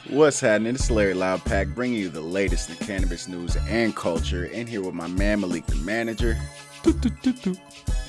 What's happening? It's Larry Loudpack bringing you the latest in cannabis news and culture. In here with my man Malik, the manager.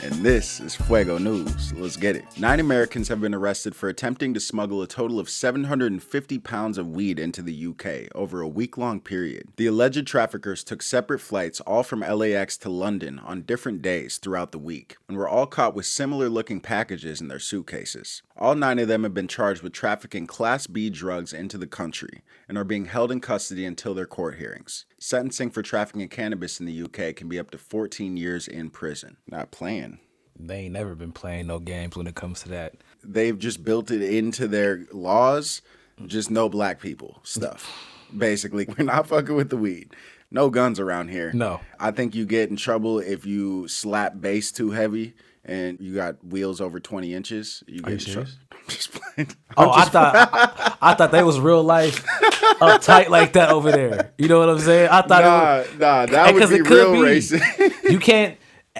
And this is Fuego News. Let's get it. 9 Americans have been arrested for attempting to smuggle a total of 750 pounds of weed into the UK over a week-long period. The alleged traffickers took separate flights, all from LAX to London, on different days throughout the week, and were all caught with similar-looking packages in their suitcases. All 9 of them have been charged with trafficking Class B drugs into the country and are being held in custody until their court hearings. Sentencing for trafficking cannabis in the UK can be up to 14 years in prison. Not playing. They ain't never been playing no games when it comes to that. They've just built it into their laws, just no black people stuff. Basically, we're not fucking with the weed. No guns around here. No. I think you get in trouble if you slap bass too heavy and you got wheels over 20 inches. Are you serious? I'm just playing. I thought they was real life uptight like that over there. You know what I'm saying? I thought that would be real racist. You can't.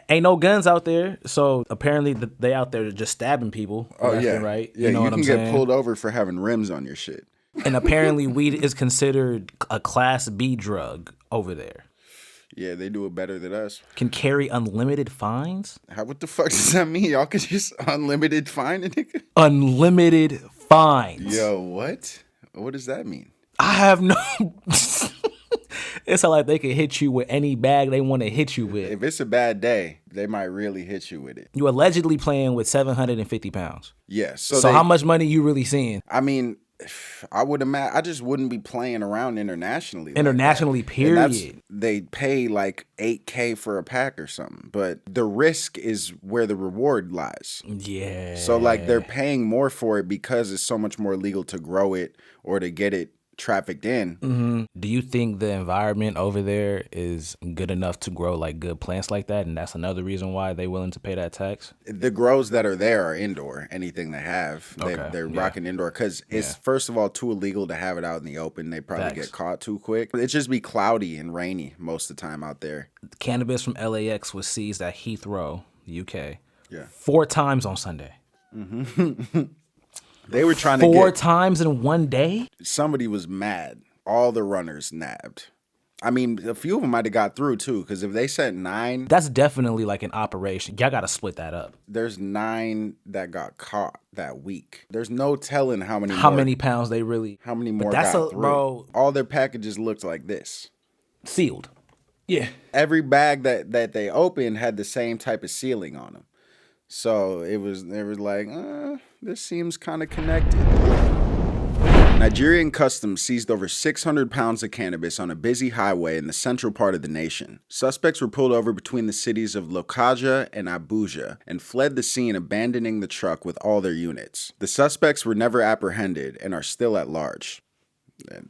Ain't no guns out there, so apparently they out there just stabbing people. Oh left yeah, and right. Yeah, you know what I'm can saying? get pulled over for having rims on your shit. And apparently, weed is considered a Class B drug over there. Yeah, they do it better than us. Can carry unlimited fines. What the fuck does that mean? Y'all could just unlimited fine a nigga? Unlimited fines. Yo, what? What does that mean? I have no. It's not like they can hit you with any bag they want to hit you with. If it's a bad day, they might really hit you with it. You allegedly playing with 750 pounds. Yeah. So how much money you really seeing? I mean, I would imagine I just wouldn't be playing around internationally. Internationally, period. They pay like $8,000 for a pack or something, but the risk is where the reward lies. Yeah. So like they're paying more for it because it's so much more legal to grow it or to get it trafficked in. Mm-hmm. Do you think the environment over there is good enough to grow like good plants like that, and that's another reason why they're willing to pay that tax? The grows that are there are indoor. Anything they have, they're rocking indoor because it's first of all too illegal to have it out in the open. They probably get caught too quick. It just be cloudy and rainy most of the time out there. Cannabis from LAX was seized at Heathrow, UK, 4 times on Sunday. Mm-hmm. They were trying to get 4 times in one day? Somebody was mad. All the runners nabbed. I mean, a few of them might have got through, too, because if they sent 9... That's definitely like an operation. Y'all got to split that up. There's 9 that got caught that week. There's no telling how many pounds they really... How many more got through. Bro, all their packages looked like this. Sealed. Yeah. Every bag that they opened had the same type of sealing on them. So they was like, this seems kind of connected. Nigerian customs seized over 600 pounds of cannabis on a busy highway in the central part of the nation. Suspects were pulled over between the cities of Lokoja and Abuja and fled the scene, abandoning the truck with all their units. The suspects were never apprehended and are still at large.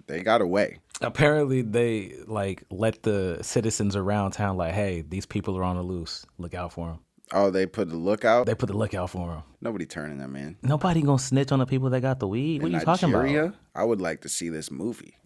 They got away. Apparently, they let the citizens around town hey, these people are on the loose. Look out for them. Oh, they put the lookout? They put the lookout for them. Nobody turning them in. Nobody gonna snitch on the people that got the weed. What are you talking about? I would like to see this movie,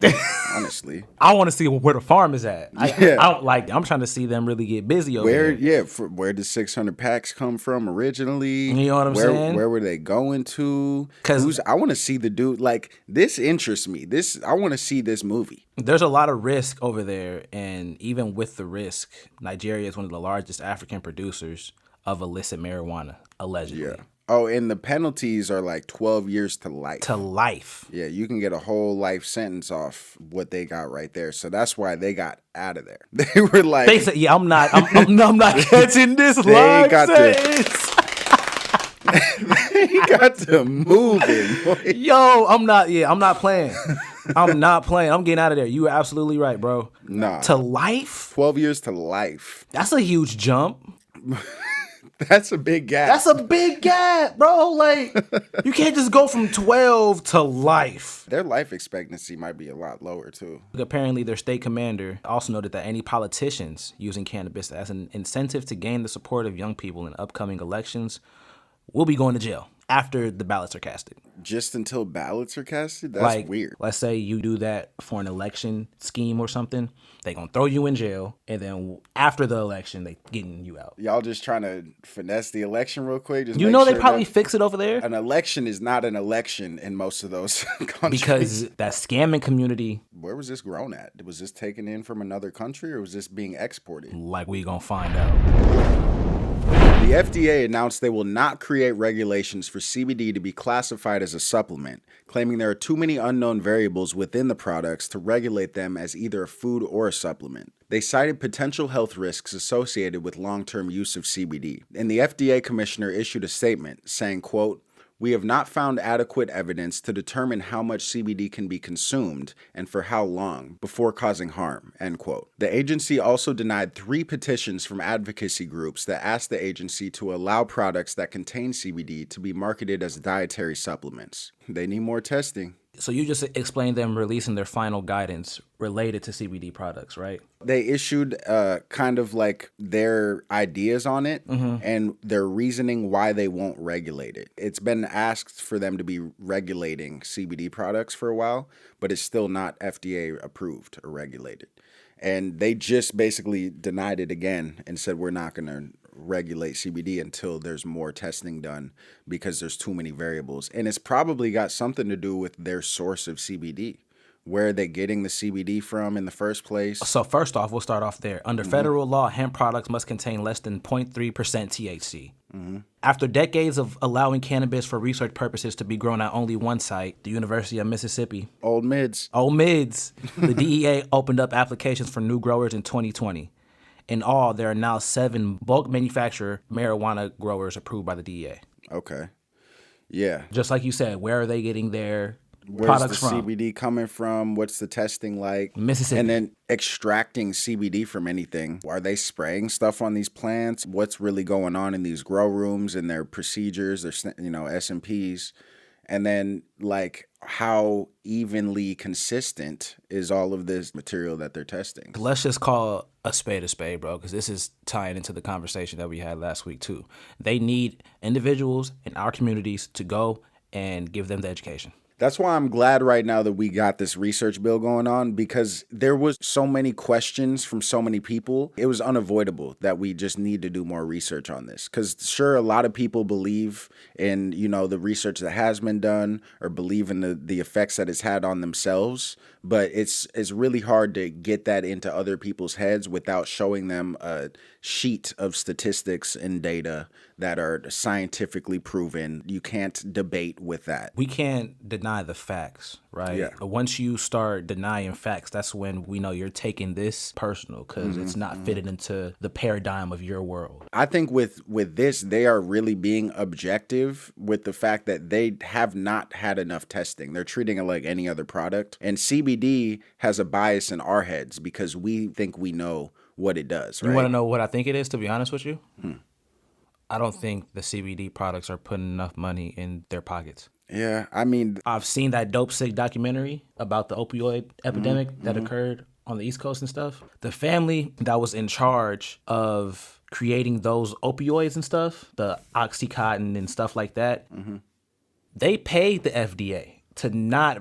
honestly. I want to see where the farm is at. I'm trying to see them really get busy over there. Yeah, where did 600 packs come from originally? You know what I'm saying? Where were they going to? Because I want to see the dude. This interests me. I want to see this movie. There's a lot of risk over there, and even with the risk, Nigeria is one of the largest African producers of illicit marijuana, allegedly. Yeah. Oh, and the penalties are 12 years to life. To life. Yeah, you can get a whole life sentence off what they got right there. So that's why they got out of there. They were like, they said, "Yeah, I'm not catching this life sentence." They got to moving. Yo, I'm not playing. I'm not playing. I'm getting out of there. You were absolutely right, bro. Nah. To life? 12 years to life. That's a huge jump. That's a big gap. That's a big gap, bro. You can't just go from 12 to life. Their life expectancy might be a lot lower, too. Apparently, their state commander also noted that any politicians using cannabis as an incentive to gain the support of young people in upcoming elections will be going to jail. after the ballots are casted. Just until ballots are casted? That's weird. Let's say you do that for an election scheme or something. They gonna throw you in jail, and then after the election, they getting you out. Y'all just trying to finesse the election real quick? Just You know they probably fix it over there? An election is not an election in most of those countries. Because that scamming community. Where was this grown at? Was this taken in from another country, or was this being exported? Like we gonna find out. The FDA announced they will not create regulations for CBD to be classified as a supplement, claiming there are too many unknown variables within the products to regulate them as either a food or a supplement. They cited potential health risks associated with long-term use of CBD, and the FDA commissioner issued a statement saying, quote, "We have not found adequate evidence to determine how much CBD can be consumed and for how long before causing harm," end quote. The agency also denied 3 petitions from advocacy groups that asked the agency to allow products that contain CBD to be marketed as dietary supplements. They need more testing. So you just explained them releasing their final guidance related to CBD products, right? They issued kind of like their ideas on it and their reasoning why they won't regulate it. It's been asked for them to be regulating CBD products for a while, but it's still not FDA approved or regulated. And they just basically denied it again and said, we're not going to regulate CBD until there's more testing done because there's too many variables. And it's probably got something to do with their source of CBD. Where are they getting the CBD from in the first place? So first off, we'll start off there. Under federal law, hemp products must contain less than 0.3% THC. After decades of allowing cannabis for research purposes to be grown at only one site, the University of Mississippi. Old Mids. The DEA opened up applications for new growers in 2020. In all, there are now 7 bulk manufacturer marijuana growers approved by the DEA. Okay. Yeah. Just like you said, where are they getting their Where's products the from? CBD coming from? What's the testing like? Mississippi. And then extracting CBD from anything. Are they spraying stuff on these plants? What's really going on in these grow rooms and their procedures, their S&Ps? And then like how evenly consistent is all of this material that they're testing? Let's just call a spade, bro, because this is tying into the conversation that we had last week too. They need individuals in our communities to go and give them the education. That's why I'm glad right now that we got this research bill going on, because there was so many questions from so many people. It was unavoidable that we just need to do more research on this. Because sure, a lot of people believe in, the research that has been done or believe in the effects that it's had on themselves. But it's really hard to get that into other people's heads without showing them a sheet of statistics and data that are scientifically proven. You can't debate with that. We can't deny the facts, right? Yeah. Once you start denying facts, that's when we know you're taking this personal because it's not fitting into the paradigm of your world. I think with this, they are really being objective with the fact that they have not had enough testing. They're treating it like any other product. And CBD has a bias in our heads because we think we know what it does, right? You want to know what I think it is, to be honest with you? I don't think the CBD products are putting enough money in their pockets. Yeah, I mean, I've seen that Dope Sick documentary about the opioid epidemic that occurred on the East Coast and stuff. The family that was in charge of creating those opioids and stuff, the Oxycontin and stuff like that, they paid the FDA to not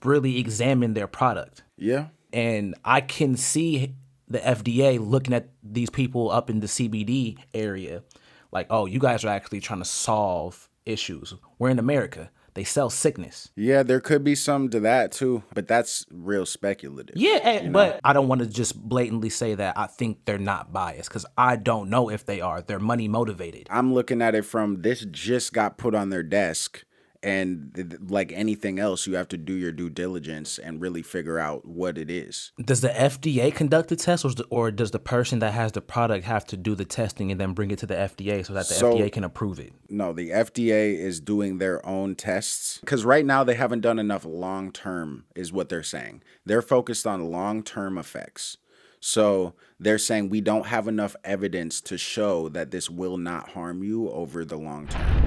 really examine their product. yeah. And I can see the FDA looking at these people up in the CBD area like, oh, you guys are actually trying to solve issues. We're in America. They sell sickness. Yeah, there could be some to that too, but that's real speculative. Yeah, but I don't want to just blatantly say that I think they're not biased because I don't know if they are. They're money motivated. I'm looking at it from this just got put on their desk. And like anything else, you have to do your due diligence and really figure out what it is. Does the FDA conduct the test, or does the person that has the product have to do the testing and then bring it to the FDA so that the FDA can approve it? No, the FDA is doing their own tests because right now they haven't done enough long-term is what they're saying. They're focused on long-term effects. So they're saying we don't have enough evidence to show that this will not harm you over the long term.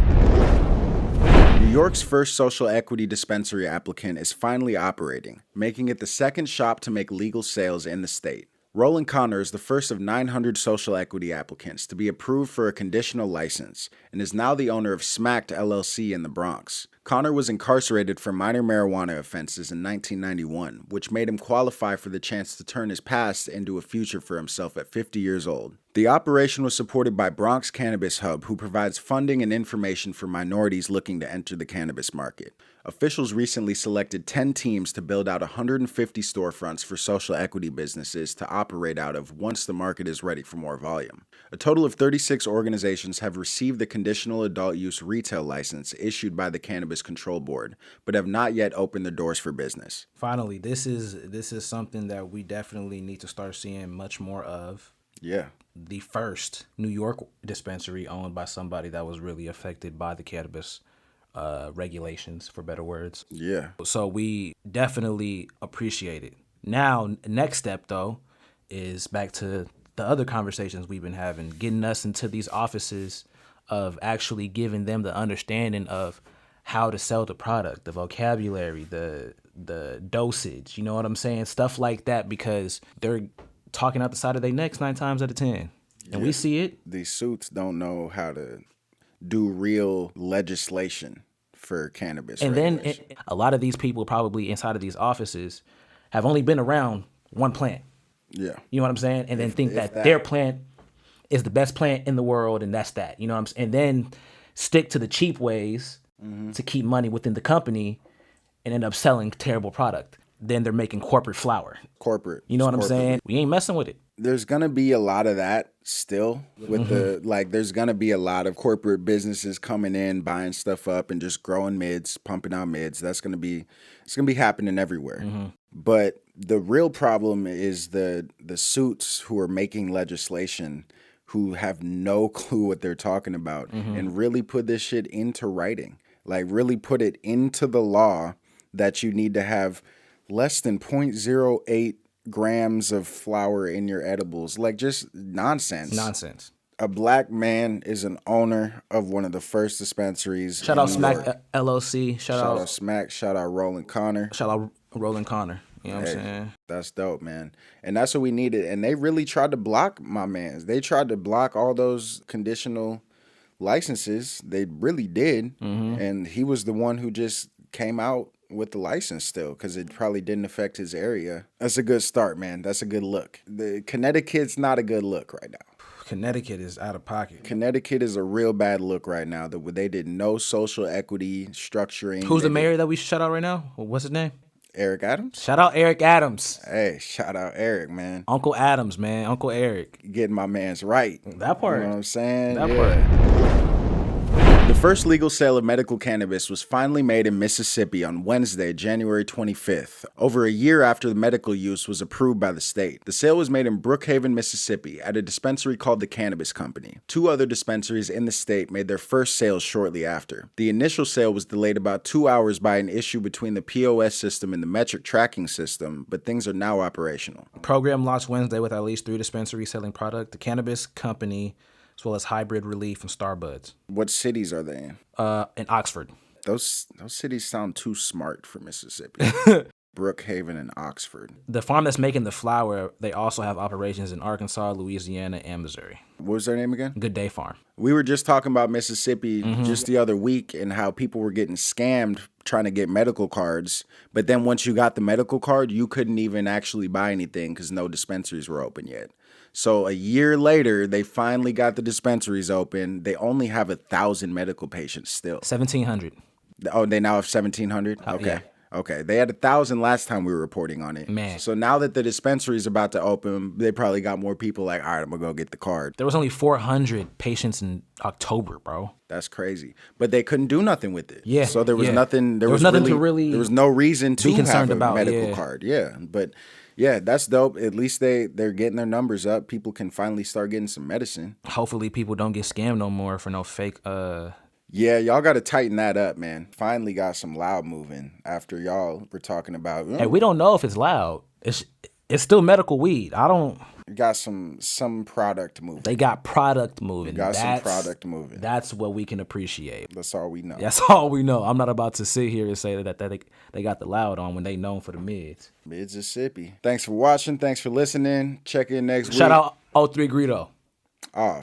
New York's first social equity dispensary applicant is finally operating, making it the second shop to make legal sales in the state. Roland Connor is the first of 900 social equity applicants to be approved for a conditional license and is now the owner of Smacked LLC in the Bronx. Connor was incarcerated for minor marijuana offenses in 1991, which made him qualify for the chance to turn his past into a future for himself at 50 years old. The operation was supported by Bronx Cannabis Hub, who provides funding and information for minorities looking to enter the cannabis market. Officials recently selected 10 teams to build out 150 storefronts for social equity businesses to operate out of once the market is ready for more volume. A total of 36 organizations have received the conditional adult use retail license issued by the Cannabis Control Board, but have not yet opened their doors for business. Finally, this is something that we definitely need to start seeing much more of. Yeah. The first New York dispensary owned by somebody that was really affected by the cannabis regulations, for better words. Yeah. So we definitely appreciate it. Now, next step, though, is back to the other conversations we've been having, getting us into these offices of actually giving them the understanding of how to sell the product, the vocabulary, the dosage, you know what I'm saying? Stuff like that, because they're talking out the side of their necks 9 times out of 10. And we see it. These suits don't know how to do real legislation for cannabis. And then a lot of these people probably inside of these offices have only been around one plant. Yeah. You know what I'm saying? And then think that their plant is the best plant in the world, and that's that. You know what I'm saying? And then stick to the cheap ways to keep money within the company and end up selling terrible product. Then they're making corporate flour. Corporate. You know what I'm saying? We ain't messing with it. There's going to be a lot of that still with there's going to be a lot of corporate businesses coming in, buying stuff up and just growing mids, pumping out mids. It's going to be happening everywhere. But the real problem is the suits who are making legislation who have no clue what they're talking about and really put this shit into writing. Like really put it into the law that you need to have less than 0.08 grams of flour in your edibles. Like just nonsense. A black man is an owner of one of the first dispensaries. Shout out Smack LLC. Shout out Smack. Shout out Roland Connor. Shout out Roland Connor. You know what I'm saying? That's dope, man. And that's what we needed. And they really tried to block my mans. They tried to block all those conditional licenses. They really did. And he was the one who just came out with the license still because it probably didn't affect his area. That's a good start, man. That's a good look. The Connecticut's not a good look right now. Connecticut is out of pocket. Connecticut is a real bad look right now. They did no social equity structuring. Who's the mayor that we shout out right now? What's his name? Eric Adams. Shout out Eric Adams. Hey, shout out Eric, man. Uncle Adams, man. Uncle Eric. Getting my man's right. That part. You know what I'm saying? That part. The first legal sale of medical cannabis was finally made in Mississippi on Wednesday, January 25th, over a year after the medical use was approved by the state. The sale was made in Brookhaven, Mississippi, at a dispensary called the Cannabis Company. 2 other dispensaries in the state made their first sales shortly after. The initial sale was delayed about 2 hours by an issue between the POS system and the metric tracking system, but things are now operational. Program launched Wednesday with at least 3 dispensaries selling product. The Cannabis Company, as well as Hybrid Relief and Starbuds. What cities are they in? In Oxford. Those cities sound too smart for Mississippi. Brookhaven and Oxford. The farm that's making the flour, they also have operations in Arkansas, Louisiana, and Missouri. What was their name again? Good Day Farm. We were just talking about Mississippi just the other week and how people were getting scammed trying to get medical cards. But then once you got the medical card, you couldn't even actually buy anything because no dispensaries were open yet. So a year later, they finally got the dispensaries open. They only have 1,000 medical patients still. 1,700. Oh, they now have 1,700? Okay. Yeah. Okay. They had 1,000 last time we were reporting on it. Man. So now that the dispensary is about to open, they probably got more people like, all right, I'm going to go get the card. There was only 400 patients in October, bro. That's crazy. But they couldn't do nothing with it. Yeah. So there was nothing. There was nothing really, to really there was no reason to be concerned have a about, medical card. Yeah. But yeah, that's dope. At least they're getting their numbers up. People can finally start getting some medicine. Hopefully people don't get scammed no more for no fake Yeah, y'all got to tighten that up, man. Finally got some loud moving after y'all were talking about. Hey, we don't know if it's loud. It's still medical weed. Got some product moving. They got product moving. Some product moving. That's what we can appreciate. That's all we know. That's all we know. I'm not about to sit here and say that they got the loud on when they known for the mids. Mids is sippy. Thanks for watching. Thanks for listening. Check in next week. Shout out 03 Greedo.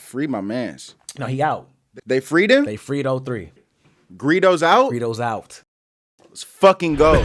Free my mans. No, he out. They freed him? They freed 03. Greedo's out? Greedo's out. Let's fucking go.